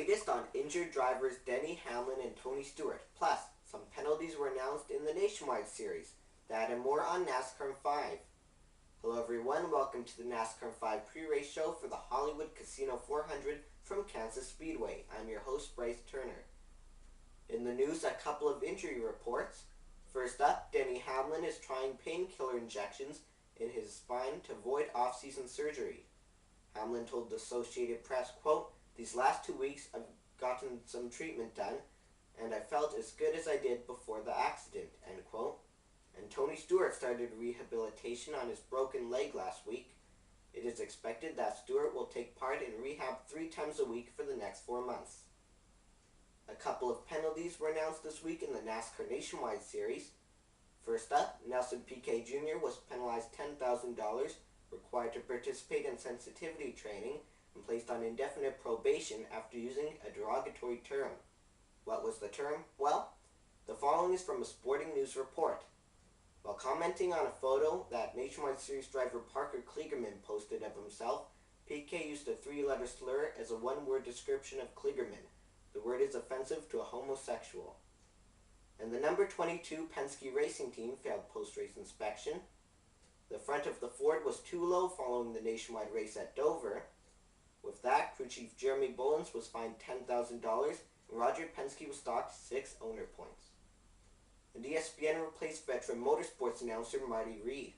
latest on injured drivers Denny Hamlin and Tony Stewart. Plus, some penalties were announced in the Nationwide Series. That and more on NASCAR 5. Hello everyone, welcome to the NASCAR 5 pre-race show for the Hollywood Casino 400 from Kansas Speedway. I'm your host, Bryce Turner. In the news, a couple of injury reports. First up, Denny Hamlin is trying painkiller injections in his spine to avoid off-season surgery. Hamlin told the Associated Press, quote, "These last 2 weeks I've gotten some treatment done, and I felt as good as I did before the accident," end quote. And Tony Stewart started rehabilitation on his broken leg last week. It is expected that Stewart will take part in rehab 3 times a week for the next 4 months. A couple of penalties were announced this week in the NASCAR Nationwide Series. First up, Nelson Piquet Jr. was penalized $10,000, required to participate in sensitivity training, and placed on indefinite probation after using a derogatory term. What was the term? Well, the following is from a Sporting News report. While commenting on a photo that Nationwide Series driver Parker Kligerman posted of himself, Piquet used a 3-letter slur as a 1-word description of Kligerman. The word is offensive to a homosexual. And the number 22 Penske Racing Team failed post-race inspection. The front of the Ford was too low following the nationwide race at Dover. With that, crew chief Jeremy Bullins was fined $10,000 and Roger Penske was docked 6 owner points. And ESPN replaced veteran motorsports announcer Marty Reed.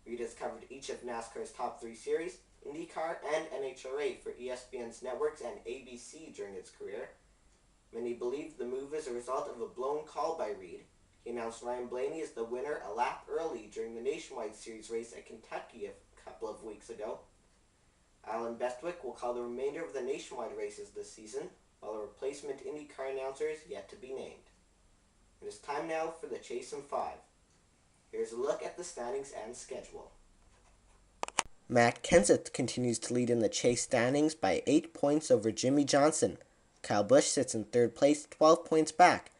Reed has covered each of NASCAR's top 3 series, IndyCar and NHRA for ESPN's networks and ABC during his career. Many believe the move is a result of a blown call by Reed. He announced Ryan Blaney as the winner a lap early during the Nationwide Series race at Kentucky a couple of weeks ago. Alan Bestwick will call the remainder of the Nationwide races this season, while a replacement IndyCar announcer is yet to be named. It is time now for the Chase in 5. Here's a look at the standings and schedule. Matt Kenseth continues to lead in the Chase standings by 8 points over Jimmy Johnson. Kyle Busch sits in 3rd place, 12 points back.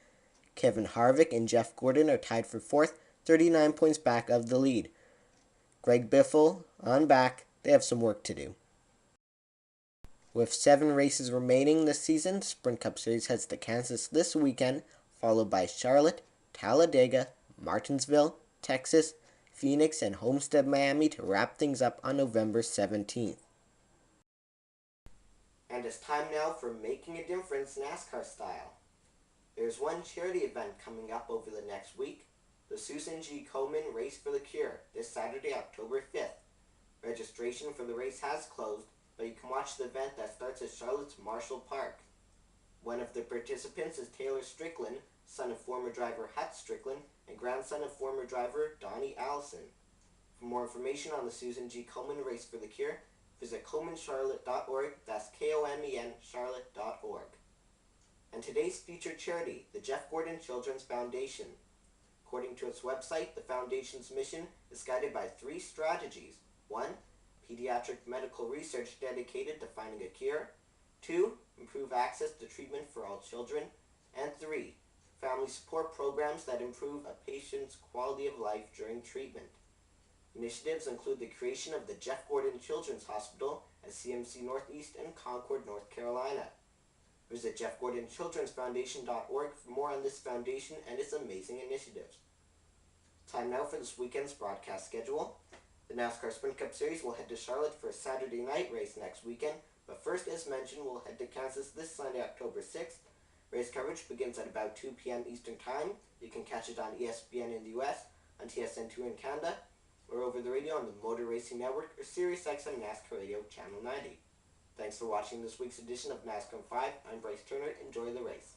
Kevin Harvick and Jeff Gordon are tied for 4th, 39 points back of the lead. Greg Biffle on back. They have some work to do. With 7 races remaining this season, Sprint Cup Series heads to Kansas this weekend, followed by Charlotte, Talladega, Martinsville, Texas, Phoenix, and Homestead, Miami to wrap things up on November 17th. And it's time now for Making a Difference NASCAR style. There's one charity event coming up over the next week, the Susan G. Komen Race for the Cure, this Saturday, October 5th. Registration for the race has closed, but you can watch the event that starts at Charlotte's Marshall Park. One of the participants is Taylor Strickland, son of former driver Hut Strickland and grandson of former driver Donnie Allison. For more information on the Susan G. Komen Race for the Cure, visit KomenCharlotte.org, that's K-O-M-E-N, Charlotte.org. And today's featured charity, the Jeff Gordon Children's Foundation. According to its website, the Foundation's mission is guided by 3 strategies. 1. Pediatric medical research dedicated to finding a cure. 2. Improve access to treatment for all children. And 3. Family support programs that improve a patient's quality of life during treatment. Initiatives include the creation of the Jeff Gordon Children's Hospital at CMC Northeast in Concord, North Carolina. Visit JeffGordonChildren'sFoundation.org for more on this foundation and its amazing initiatives. Time now for this weekend's broadcast schedule. The NASCAR Sprint Cup Series will head to Charlotte for a Saturday night race next weekend, but first, as mentioned, we'll head to Kansas this Sunday, October 6th. Race coverage begins at about 2 p.m. Eastern Time. You can catch it on ESPN in the US, on TSN2 in Canada, or over the radio on the Motor Racing Network or SiriusXM NASCAR Radio Channel 90. Thanks for watching this week's edition of NASCAR 5. I'm Bryce Turner. Enjoy the race.